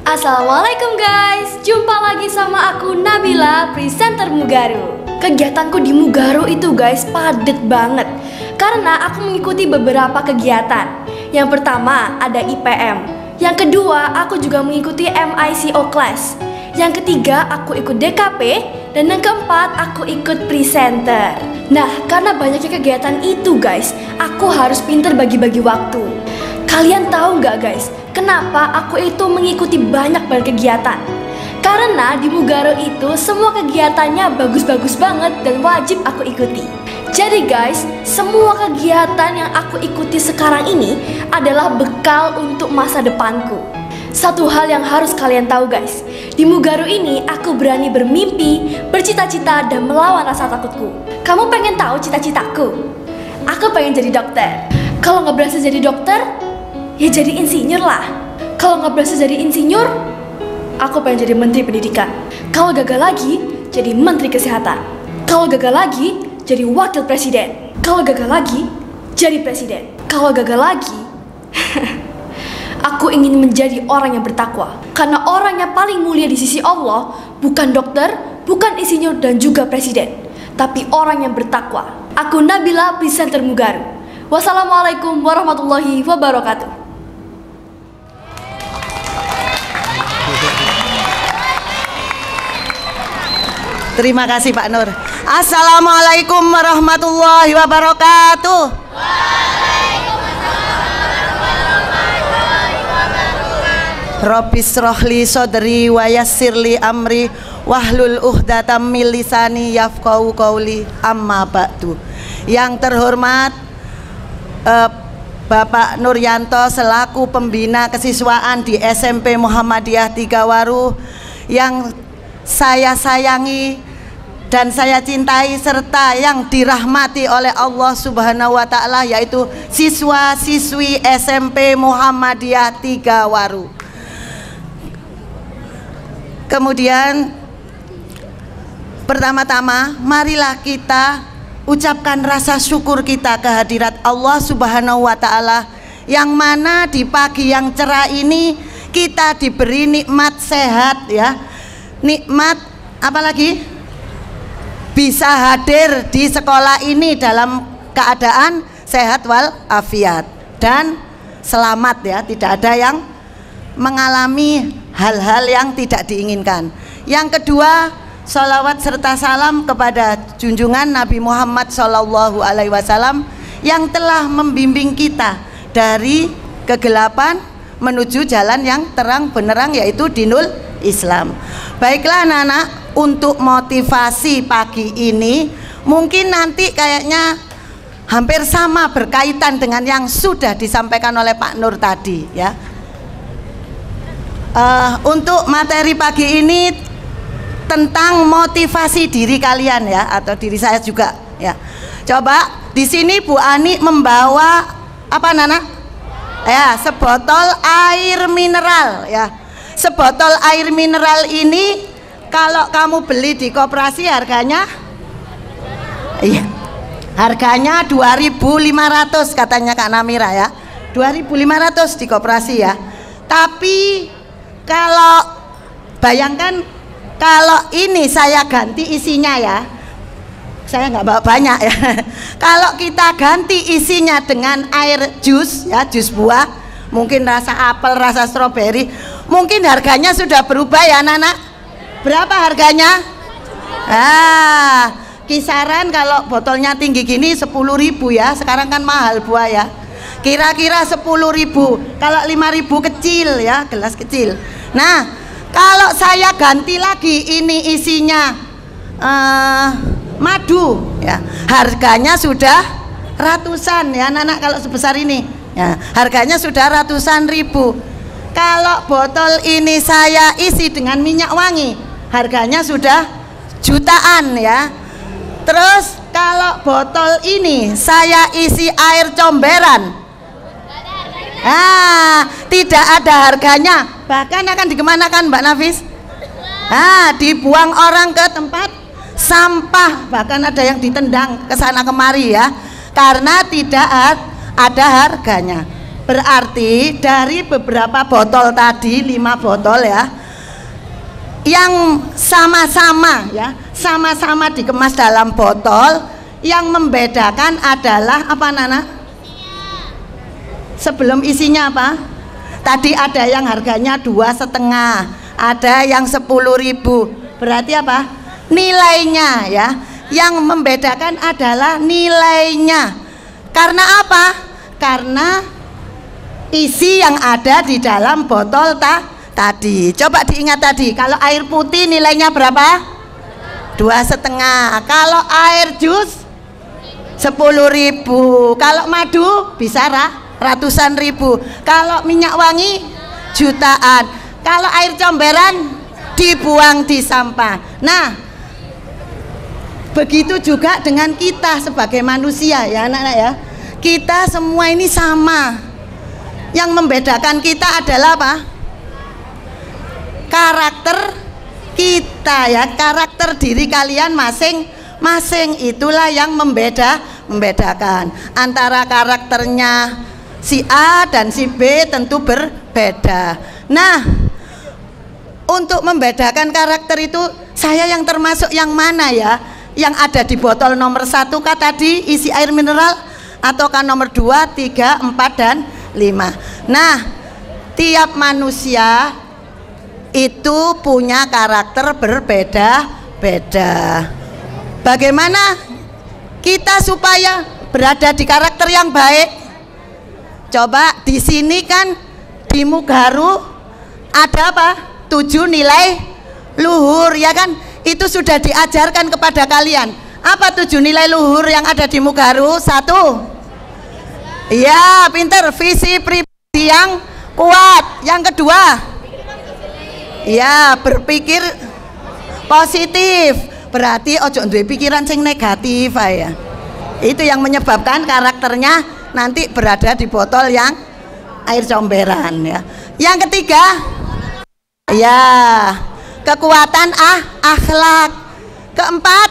Assalamualaikum guys, jumpa lagi sama aku Nabila, presenter Mugaru. Kegiatanku di Mugaru itu guys padet banget karena aku mengikuti beberapa kegiatan. Yang pertama ada IPM, yang kedua aku juga mengikuti MICO class, yang ketiga aku ikut DKP, dan yang keempat aku ikut presenter. Nah, karena banyaknya kegiatan itu guys, aku harus pinter bagi-bagi waktu. Kalian tahu nggak guys, kenapa aku itu mengikuti banyak kegiatan? Karena di Mugaru itu semua kegiatannya bagus-bagus banget dan wajib aku ikuti. Jadi guys, semua kegiatan yang aku ikuti sekarang ini adalah bekal untuk masa depanku. Satu hal yang harus kalian tahu guys, di Mugaru ini aku berani bermimpi, bercita-cita, dan melawan rasa takutku. Kamu pengen tahu cita-citaku? Aku pengen jadi dokter. Kalau nggak berhasil jadi dokter, ya jadi insinyur lah. Kalau nggak berhasil jadi insinyur, aku pengen jadi menteri pendidikan. Kalau gagal lagi, jadi menteri kesehatan. Kalau gagal lagi, jadi wakil presiden. Kalau gagal lagi, jadi presiden. Kalau gagal lagi, aku ingin menjadi orang yang bertakwa. Karena orang yang paling mulia di sisi Allah bukan dokter, bukan insinyur, dan juga presiden, tapi orang yang bertakwa. Aku Nabila, presenter Mugaru. Wassalamualaikum warahmatullahi wabarakatuh. Terima kasih Pak Nur. Assalamualaikum warahmatullahi wabarakatuh. Rabbis rohli sodri wa yassirli amri wahlul uhdatan min lisani yafqahu qauli amma ba'du. Yang terhormat Bapak Nuryanto selaku pembina kesiswaan di SMP Muhammadiyah Tigawaru yang saya sayangi dan saya cintai serta yang dirahmati oleh Allah Subhanahu wa Ta'ala, yaitu siswa-siswi SMP Muhammadiyah Tigawaru. Kemudian pertama-tama marilah kita ucapkan rasa syukur kita kehadirat Allah Subhanahu wa Ta'ala, yang mana di pagi yang cerah ini kita diberi nikmat sehat ya. Nikmat apalagi bisa hadir di sekolah ini dalam keadaan sehat walafiat dan selamat ya, tidak ada yang mengalami hal-hal yang tidak diinginkan. Yang kedua, sholawat serta salam kepada junjungan Nabi Muhammad SAW yang telah membimbing kita dari kegelapan menuju jalan yang terang benderang, yaitu dinul Islam. Baiklah anak-anak, untuk motivasi pagi ini mungkin nanti kayaknya hampir sama berkaitan dengan yang sudah disampaikan oleh Pak Nur tadi ya. Untuk materi pagi ini tentang motivasi diri kalian ya, atau diri saya juga ya. Coba di sini Bu Ani membawa apa Nana? Ya, sebotol air mineral ya. Sebotol air mineral ini kalau kamu beli di koperasi harganya iya, harganya 2.500 katanya Kak Namira ya. 2.500 di koperasi ya. Tapi kalau bayangkan kalau ini saya ganti isinya ya, saya nggak bawa banyak ya. Kalau kita ganti isinya dengan air jus ya, jus buah, mungkin rasa apel, rasa stroberi, mungkin harganya sudah berubah ya anak-anak. Berapa harganya? Kisaran kalau botolnya tinggi gini 10.000 ya. Sekarang kan mahal buah ya. Kira-kira 10.000. Kalau 5.000 kecil ya, gelas kecil. Nah, kalau saya ganti lagi ini isinya madu ya, harganya sudah ratusan ya anak-anak. Kalau sebesar ini ya, harganya sudah ratusan ribu. Kalau botol ini saya isi dengan minyak wangi, harganya sudah jutaan ya. Terus kalau botol ini saya isi air comberan, tidak ada harganya, bahkan akan dikemanakan Mbak Nafis? Dibuang orang ke tempat sampah, bahkan ada yang ditendang ke sana kemari ya, karena tidak ada harganya. Berarti dari beberapa botol tadi, 5 botol ya, yang sama-sama ya, sama-sama dikemas dalam botol, yang membedakan adalah apa Nana? Sebelum isinya apa? Tadi ada yang harganya 2,5, ada yang 10.000. Berarti apa? Nilainya ya. Yang membedakan adalah nilainya. Karena apa? Karena isi yang ada di dalam botol tadi. Coba diingat tadi, kalau air putih nilainya berapa? 2,5. Kalau air jus 10.000. Kalau madu bisa ratusan ribu. Kalau minyak wangi jutaan. Kalau air comberan dibuang di sampah. Nah, begitu juga dengan kita sebagai manusia ya anak-anak ya. Kita semua ini sama. Yang membedakan kita adalah apa? Karakter kita ya, karakter diri kalian masing-masing. Itulah yang membedakan antara karakternya si A dan si B tentu berbeda. Nah, untuk membedakan karakter itu saya yang termasuk yang mana ya? Yang ada di botol nomor 1 kah tadi isi air mineral, ataukah nomor 2, 3, 4 dan 5. Nah, tiap manusia itu punya karakter berbeda-beda. Bagaimana kita supaya berada di karakter yang baik? Coba di sini kan di Mugaru ada apa? 7 nilai luhur ya kan? Itu sudah diajarkan kepada kalian. Apa 7 nilai luhur yang ada di Mugaru? 1. Iya, pinter, visi pribadi yang kuat. Yang kedua, ya berpikir positif. Berarti ojo duwe pikiran sing negatif ya. Itu yang menyebabkan karakternya nanti berada di botol yang air comberan ya. Yang ketiga, ya kekuatan akhlak. Keempat,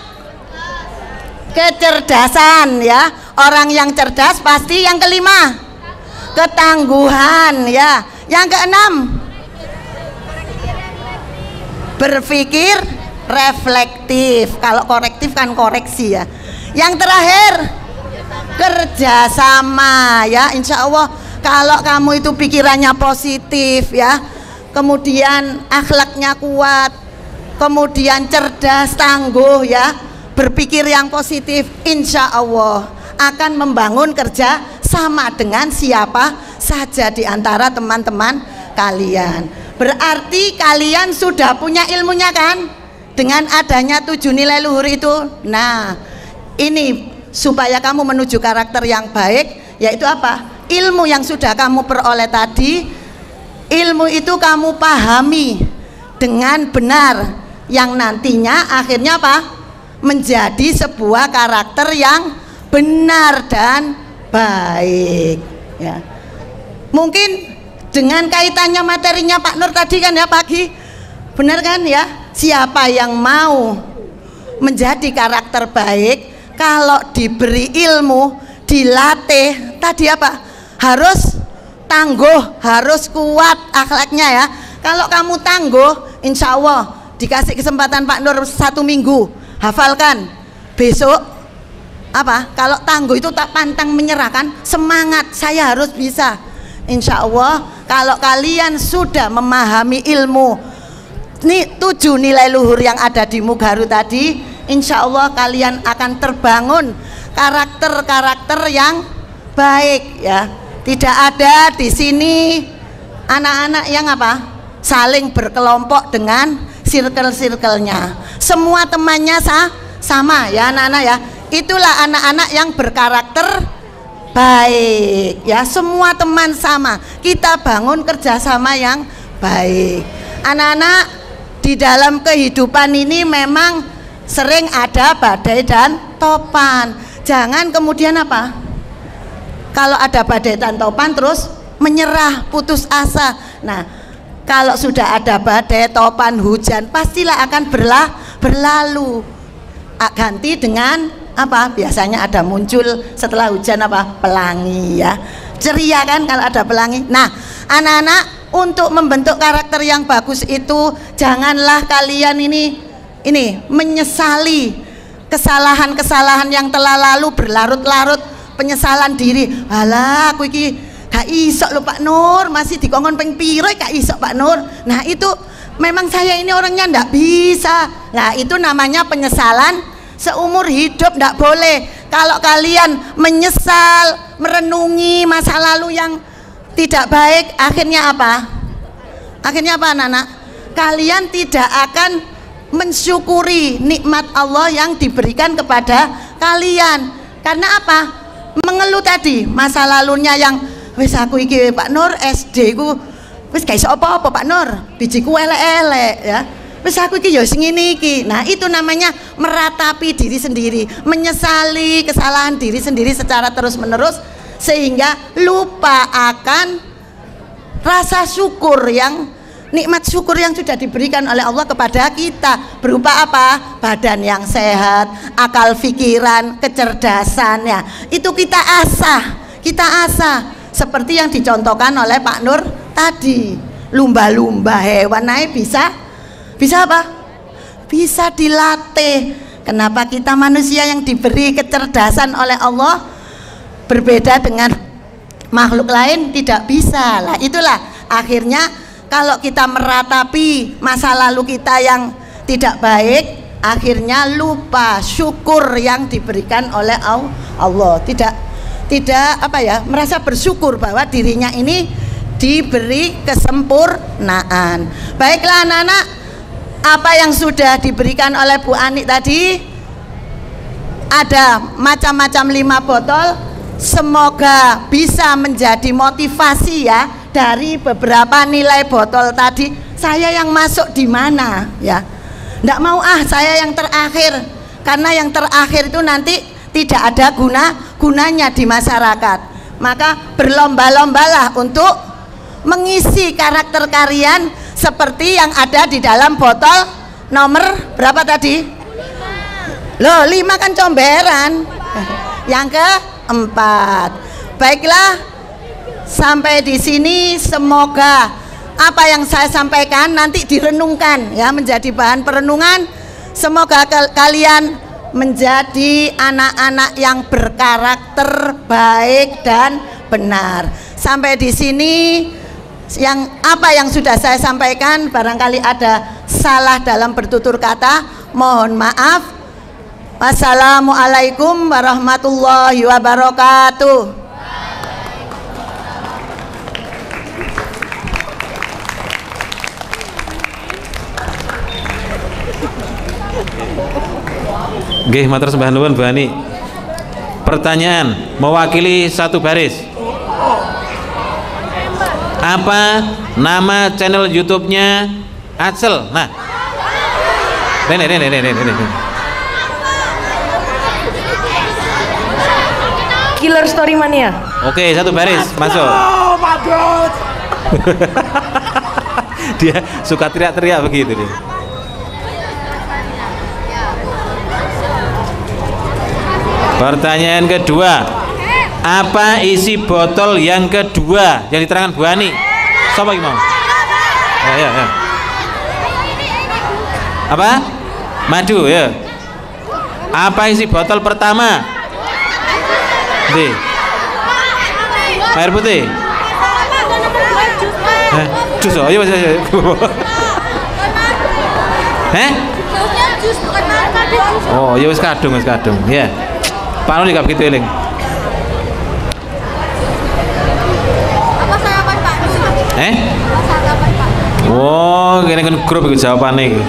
kecerdasan ya. Orang yang cerdas pasti. Yang kelima, ketangguhan ya. Yang keenam, berpikir reflektif. Kalau korektif kan koreksi ya. Yang terakhir, kerjasama ya. Insya Allah kalau kamu itu pikirannya positif ya, kemudian akhlaknya kuat, kemudian cerdas, tangguh ya, berpikir yang positif, insya Allah akan membangun kerja sama dengan siapa saja di antara teman-teman kalian. Berarti kalian sudah punya ilmunya kan? Dengan adanya 7 nilai luhur itu. Nah, ini supaya kamu menuju karakter yang baik, yaitu apa? Ilmu yang sudah kamu peroleh tadi, ilmu itu kamu pahami dengan benar, yang nantinya akhirnya apa? Menjadi sebuah karakter yang benar dan baik ya. Mungkin dengan kaitannya materinya Pak Nur tadi kan ya pagi, benar kan ya? Siapa yang mau menjadi karakter baik, kalau diberi ilmu, dilatih tadi apa? Harus tangguh, harus kuat akhlaknya ya. Kalau kamu tangguh, insya Allah dikasih kesempatan Pak Nur 1 minggu, hafalkan. Besok apa? Kalau tangguh itu tak pantang menyerahkan, semangat saya harus bisa. Insya Allah kalau kalian sudah memahami ilmu ini 7 nilai luhur yang ada di Mugaru tadi, insya Allah kalian akan terbangun karakter-karakter yang baik ya. Tidak ada di sini anak-anak yang apa? Saling berkelompok dengan circle-circle-nya. Semua temannya sama ya anak-anak ya. Itulah anak-anak yang berkarakter baik ya. Semua teman sama, kita bangun kerjasama yang baik. Anak-anak, di dalam kehidupan ini memang sering ada badai dan topan. Jangan kemudian apa? Kalau ada badai dan topan terus menyerah, putus asa. Nah, kalau sudah ada badai, topan, hujan, pastilah akan berlalu. Ganti dengan apa? Biasanya ada muncul setelah hujan apa? Pelangi ya. ceria kan kalau ada pelangi. Nah, anak-anak, untuk membentuk karakter yang bagus itu janganlah kalian ini menyesali kesalahan-kesalahan yang telah lalu, berlarut-larut penyesalan diri. Alah, aku iki gak iso lho Pak Nur, masih dikongkon ping piro gak iso Pak Nur. Nah, itu memang saya ini orangnya ndak bisa. Nah, itu namanya penyesalan seumur hidup, ndak boleh. Kalau kalian menyesal, merenungi masa lalu yang tidak baik, akhirnya apa? Akhirnya apa anak-anak? Kalian tidak akan mensyukuri nikmat Allah yang diberikan kepada kalian. Karena apa? Mengeluh tadi, masa lalunya yang wis aku iki Pak Nur SD ku wis gak iso apa-apa Pak Nur, bijiku elek-elek ya. Wis aku iki ya sing ngene iki. Nah, itu namanya meratapi diri sendiri, menyesali kesalahan diri sendiri secara terus-menerus sehingga lupa akan rasa syukur yang nikmat syukur yang sudah diberikan oleh Allah kepada kita, berupa apa? Badan yang sehat, akal pikiran, kecerdasan ya. Itu kita asah seperti yang dicontohkan oleh Pak Nur tadi. Lumba-lumba hewan naik bisa apa? Bisa dilatih. Kenapa kita manusia yang diberi kecerdasan oleh Allah berbeda dengan makhluk lain tidak bisa? Lah itulah akhirnya kalau kita meratapi masa lalu kita yang tidak baik, akhirnya lupa syukur yang diberikan oleh Allah. Tidak apa ya, merasa bersyukur bahwa dirinya ini diberi kesempurnaan. Baiklah anak-anak, apa yang sudah diberikan oleh Bu Ani tadi ada macam-macam 5 botol. Semoga bisa menjadi motivasi ya. Dari beberapa nilai botol tadi, saya yang masuk di mana ya? Nggak mau saya yang terakhir, karena yang terakhir itu nanti tidak ada gunanya di masyarakat. Maka berlomba-lombalah untuk mengisi karakter kalian seperti yang ada di dalam botol nomor berapa tadi? Loh, 5 kan comberan. Yang keempat. Baiklah. Sampai di sini semoga apa yang saya sampaikan nanti direnungkan ya, menjadi bahan perenungan. Semoga kalian menjadi anak-anak yang berkarakter baik dan benar. Sampai di sini apa yang sudah saya sampaikan barangkali ada salah dalam bertutur kata, mohon maaf. Wassalamualaikum warahmatullahi wabarakatuh. Nggih, matur sembah nuwun Bu Ani. Pertanyaan mewakili satu baris. Apa nama channel YouTube-nya Acel? Nah, ini. Killer Story Mania. Oke, satu baris masuk. Dia suka teriak-teriak begitu dia. Pertanyaan kedua, apa isi botol yang kedua yang diterangkan Bu Ani? Siapa yang mau? Ya. Apa? Madu ya. Apa isi botol pertama? Air putih. Jus, ayo. Oh, ya wis kadung. Ya. Pak Nur juga begitu eling. Apa sarapan Pak? Apa sarapan Pak? Oh, ini kan grup itu jawabannya.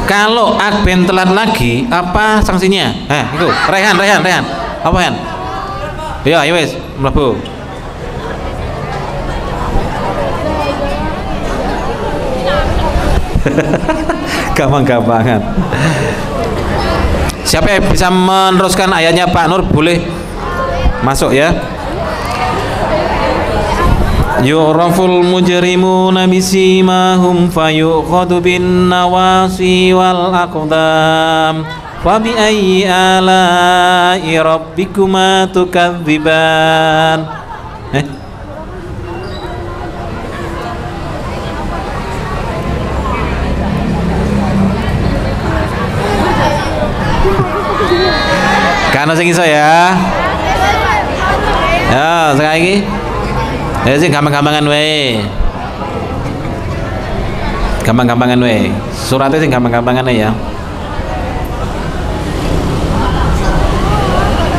Kalau Akben telat lagi, apa sanksinya? Itu Rehan. Apa Rehan? Ya wis, mlebu. Gampang-gampangan. Siapa yang bisa meneruskan ayatnya Pak Nur boleh masuk ya. Yu'raful mujrimuna bisimahum fayuqadu bin nawasi wal aqdam Fa bi ayyi ala'i rabbikuma tukadziban. Karena sing iso ya. Ya, sekali lagi. Ya sing gampang-gampangan wae. Gampang-gampangan wae. Suratnya sing gampang-gampangan ya.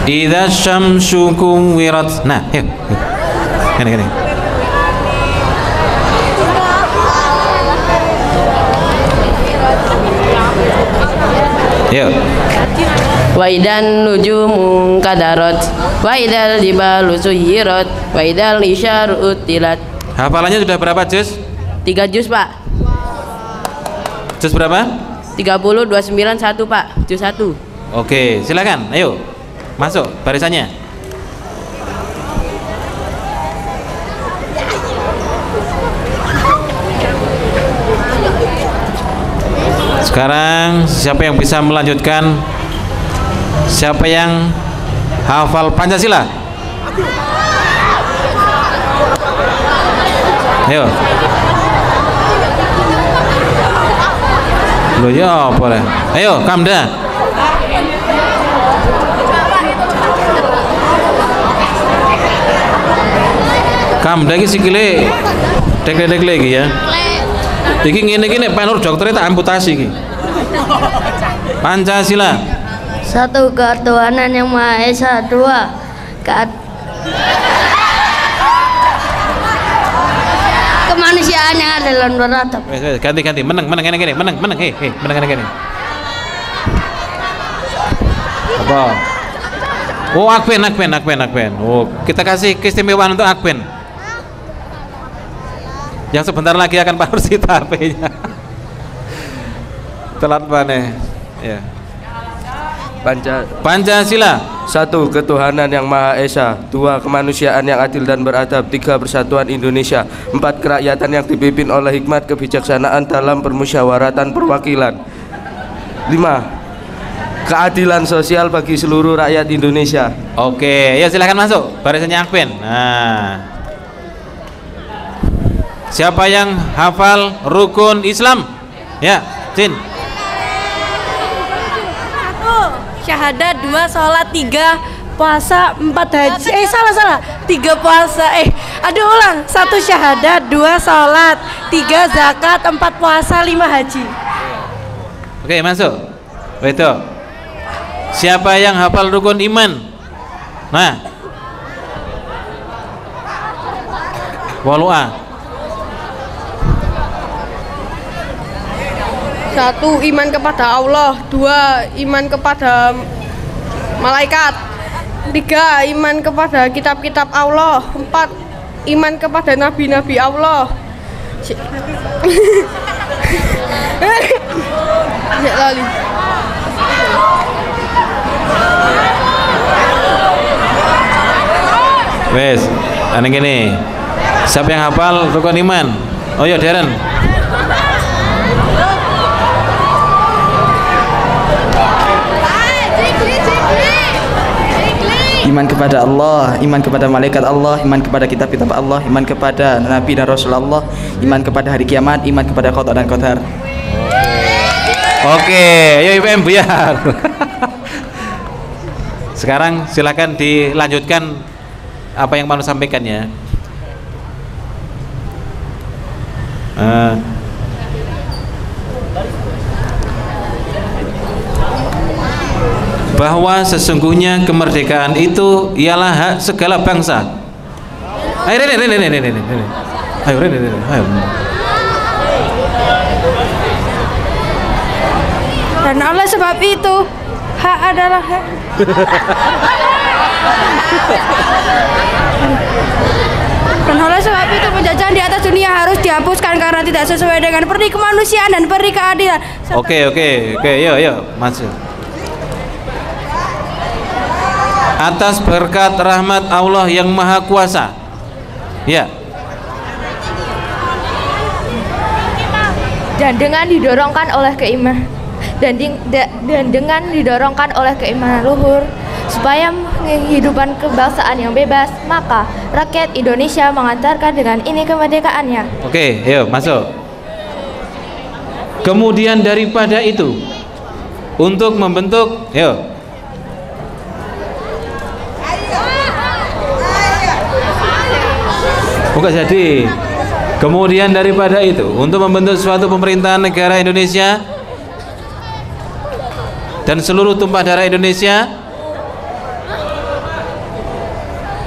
Idza syamsu kuwirat. Nah, yuk. Gini. Yuk. Wa idan nujumu kadarat wa idal jibalu suyirat wa idal isyaru utilat. Hafalannya sudah berapa juz? 3 juz, Pak. Juz berapa? 30 29 1, Pak. Juz 1. Oke, silakan. Ayo. Masuk barisannya. Sekarang siapa yang bisa melanjutkan? Siapa yang hafal Pancasila? Ayo. Loh ya apa lah? Ayo, Kamda. Kamda iki sikile dek-dek iki ya. Iki ngene-ngene Pak Nur dokternya tak amputasi iki. Pancasila. Satu, ketuhanan yang Maha Esa. 2, kemanusiaan yang adil dan beradab. Ganti menang gini menang gini. Apa? Oh, Akben. Oh, kita kasih keistimewaan untuk Akben. Yang sebentar lagi akan Pak Ursita HP-nya. Telat mana? Ya. Pancasila. 1. Ketuhanan yang Maha Esa. 2. Kemanusiaan yang adil dan beradab. 3. Persatuan Indonesia. 4. Kerakyatan yang dipimpin oleh hikmat kebijaksanaan dalam permusyawaratan perwakilan. 5. Keadilan sosial bagi seluruh rakyat Indonesia. Oke, ya silahkan masuk barisannya Akben. Nah, siapa yang hafal rukun Islam? Ya, Sin. Syahadat, 2 sholat, 3 puasa, 4 haji. Salah 3 puasa. Ulang. 1 syahadat, 2 sholat, 3 zakat, 4 puasa, 5 haji. Oke, masuk. Betul. Siapa yang hafal rukun iman? Nah, walu'a. 1. Iman kepada Allah. 2. Iman kepada malaikat. 3. Iman kepada kitab-kitab Allah. 4. Iman kepada nabi-nabi Allah. Lali. Wes, aneh gini. Siapa yang hafal rukun iman? Oh ya, Darren. Iman kepada Allah, iman kepada malaikat Allah, iman kepada kitab-kitab Allah, iman kepada Nabi dan Rasul Allah, iman kepada hari kiamat, iman kepada qada dan qadar. Oke, ayo IPM biar. Sekarang silakan dilanjutkan apa yang mau sampaikan ya. Bahwa sesungguhnya kemerdekaan itu ialah hak segala bangsa. Ayo Rene. Dan oleh sebab itu hak adalah hak. Dan oleh sebab itu penjajahan di atas dunia harus dihapuskan karena tidak sesuai dengan peri kemanusiaan dan peri keadilan. Oke, yuk masuk. Atas berkat rahmat Allah yang Maha Kuasa. Ya. Dan dengan didorongkan oleh dan dengan didorongkan oleh keimanan luhur supaya kehidupan kebangsaan yang bebas, maka rakyat Indonesia mengantarkan dengan ini kemerdekaannya. Oke, yuk masuk. Kemudian daripada itu, untuk membentuk, yuk. Bukan jadi. Kemudian daripada itu, untuk membentuk suatu pemerintahan negara Indonesia dan seluruh tumpah darah Indonesia,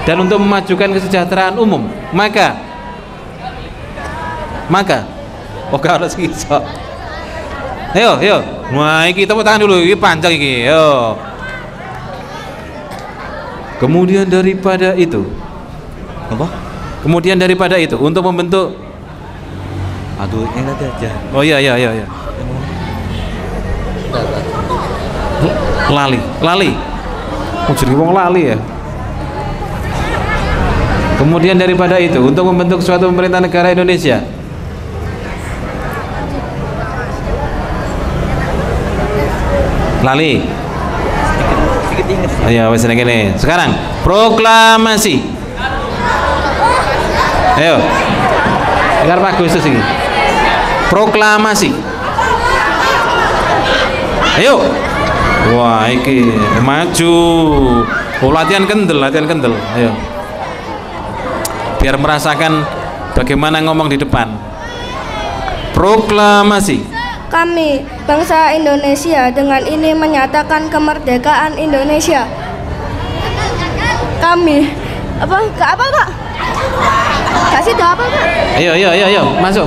dan untuk memajukan kesejahteraan umum, maka oke harus kisah. Ayo, wah iki tepuk tangan dulu, ini panjang iki, yo. Kemudian daripada itu, apa? Kemudian daripada itu, untuk membentuk, aduh, ingat aja. Oh iya. Lali. Mau jadi wong lali ya. Kemudian daripada itu, untuk membentuk suatu pemerintah negara Indonesia, lali. Ayo, wes gini. Sekarang proklamasi. Ayo. Dengar Pak Agustus ini. Proklamasi. Ayo. Wah, iki maju. Oh, latihan kendel. Ayo. Biar merasakan bagaimana ngomong di depan. Proklamasi. Kami, bangsa Indonesia, dengan ini menyatakan kemerdekaan Indonesia. Kami, apa Pak? Kasih tahu apa Pak? Ayo. Masuk.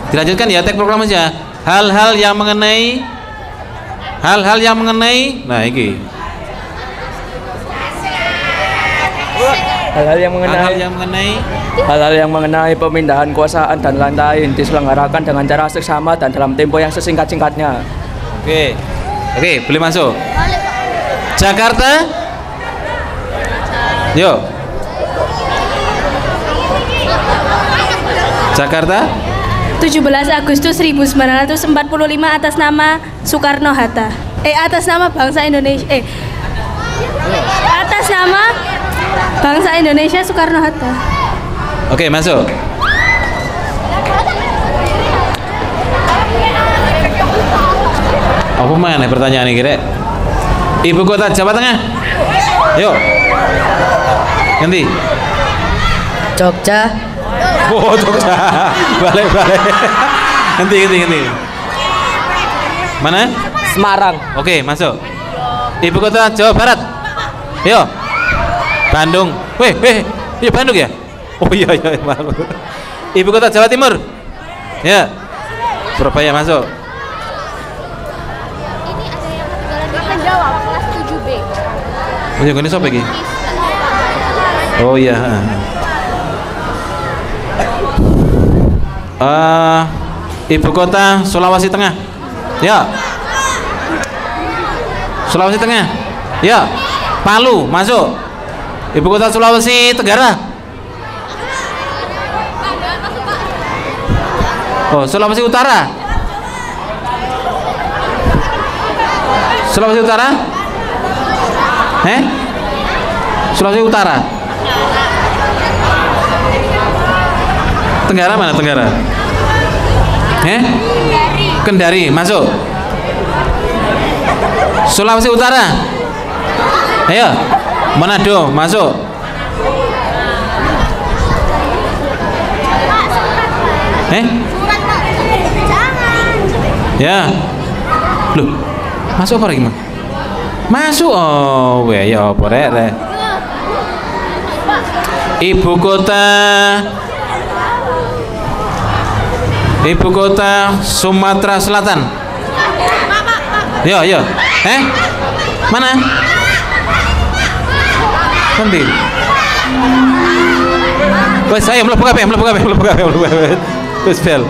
Dilanjutkan ya, teks proklamasi ya. Hal-hal yang mengenai, nah iki. Hal-hal yang mengenai pemindahan kekuasaan dan lain-lain diselenggarakan dengan cara seksama dan dalam tempo yang sesingkat-singkatnya. Oke, boleh masuk. Jakarta. Yuk. Jakarta. 17 Agustus 1945 atas nama Soekarno-Hatta. Atas nama bangsa Indonesia. Atas nama bangsa Indonesia Soekarno-Hatta. Oke, masuk. Apa mana pertanyaan ini kira? Ibu kota Jawa Tengah. Yuk. Ganti. Jogja. Oh, Jogja. Balik. Ganti. Mana? Semarang. Oke, masuk. Ibu kota Jawa Barat. Yuk. Bandung. Iya Bandung ya? Oh iya, malu. Ibu kota Jawa Timur. Ya. Surabaya masuk. Menjawab kelas 7B. Oh yang ini siapa lagi? Oh iya. Ibu kota Sulawesi Tengah. Ya. Sulawesi Tengah. Ya. Palu masuk. Ibu kota Sulawesi Tenggara. Oh, Sulawesi Utara. Sulawesi Utara? Sulawesi Utara. Tenggara mana Tenggara? Kendari masuk. Sulawesi Utara. Ayo. Manado masuk. Ya. Loh. Masuk apa lagi, Mang? Masuk. Oh, ya apa rek. Ibu kota Sumatera Selatan. Yo. Mana? Nanti. Wes, ayo mlebu kabeh. Wes bel.